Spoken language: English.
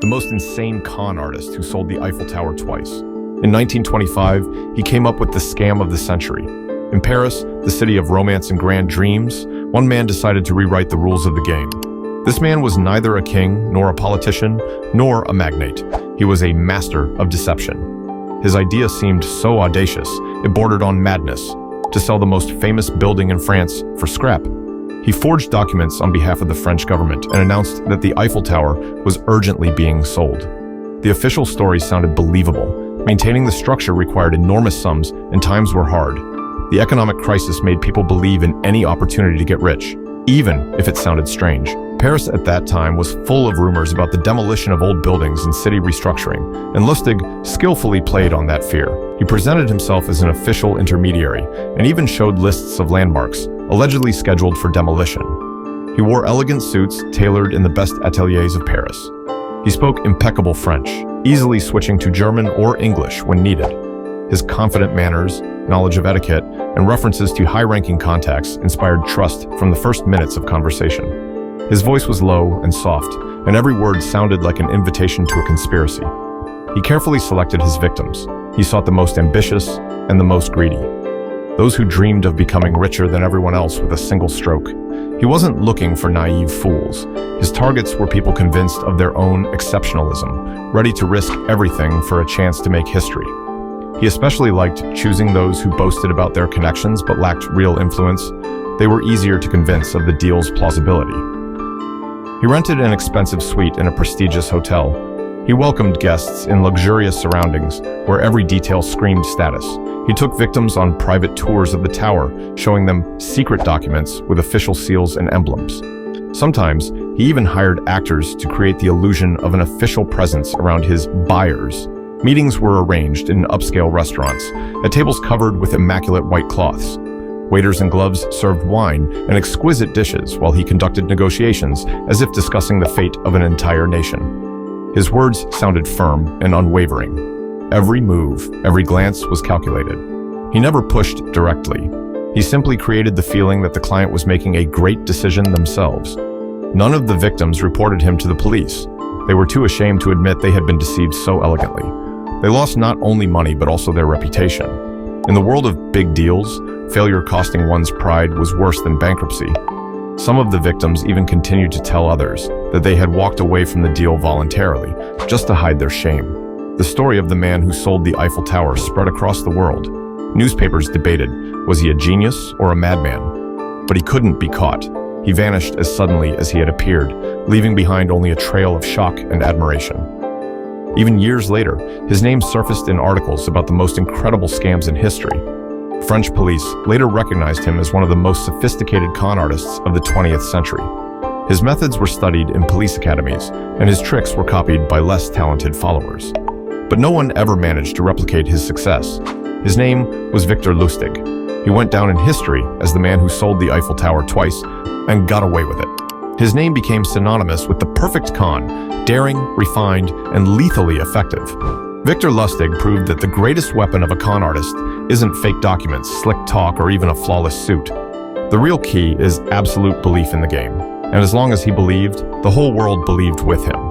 the most insane con artist who sold the Eiffel Tower twice. In 1925, he came up with the scam of the century. In Paris, the city of romance and grand dreams, one man decided to rewrite the rules of the game. This man was neither a king, nor a politician, nor a magnate. He was a master of deception. His idea seemed so audacious, it bordered on madness, to sell the most famous building in France for scrap. He forged documents on behalf of the French government and announced that the Eiffel Tower was urgently being sold. The official story sounded believable. Maintaining the structure required enormous sums, and times were hard. The economic crisis made people believe in any opportunity to get rich, even if it sounded strange. Paris at that time was full of rumors about the demolition of old buildings and city restructuring, and Lustig skillfully played on that fear. He presented himself as an official intermediary, and even showed lists of landmarks, allegedly scheduled for demolition. He wore elegant suits tailored in the best ateliers of Paris. He spoke impeccable French, easily switching to German or English when needed. His confident manners, knowledge of etiquette, and references to high-ranking contacts inspired trust from the first minutes of conversation. His voice was low and soft, and every word sounded like an invitation to a conspiracy. He carefully selected his victims. He sought the most ambitious and the most greedy, those who dreamed of becoming richer than everyone else with a single stroke. He wasn't looking for naive fools. His targets were people convinced of their own exceptionalism, ready to risk everything for a chance to make history. He especially liked choosing those who boasted about their connections but lacked real influence. They were easier to convince of the deal's plausibility. He rented an expensive suite in a prestigious hotel. He welcomed guests in luxurious surroundings where every detail screamed status. He took victims on private tours of the tower, showing them secret documents with official seals and emblems. Sometimes, he even hired actors to create the illusion of an official presence around his buyers. Meetings were arranged in upscale restaurants, at tables covered with immaculate white cloths. Waiters in gloves served wine and exquisite dishes while he conducted negotiations as if discussing the fate of an entire nation. His words sounded firm and unwavering. Every move, every glance was calculated. He never pushed directly. He simply created the feeling that the client was making a great decision themselves. None of the victims reported him to the police. They were too ashamed to admit they had been deceived so elegantly. They lost not only money but also their reputation. In the world of big deals, failure costing one's pride was worse than bankruptcy. Some of the victims even continued to tell others that they had walked away from the deal voluntarily, just to hide their shame. The story of the man who sold the Eiffel Tower spread across the world. Newspapers debated, was he a genius or a madman? But he couldn't be caught. He vanished as suddenly as he had appeared, leaving behind only a trail of shock and admiration. Even years later, his name surfaced in articles about the most incredible scams in history. French police later recognized him as one of the most sophisticated con artists of the 20th century. His methods were studied in police academies, and his tricks were copied by less talented followers. But no one ever managed to replicate his success. His name was Victor Lustig. He went down in history as the man who sold the Eiffel Tower twice and got away with it. His name became synonymous with the perfect con, daring, refined, and lethally effective. Victor Lustig proved that the greatest weapon of a con artist isn't fake documents, slick talk, or even a flawless suit. The real key is absolute belief in the game. And as long as he believed, the whole world believed with him.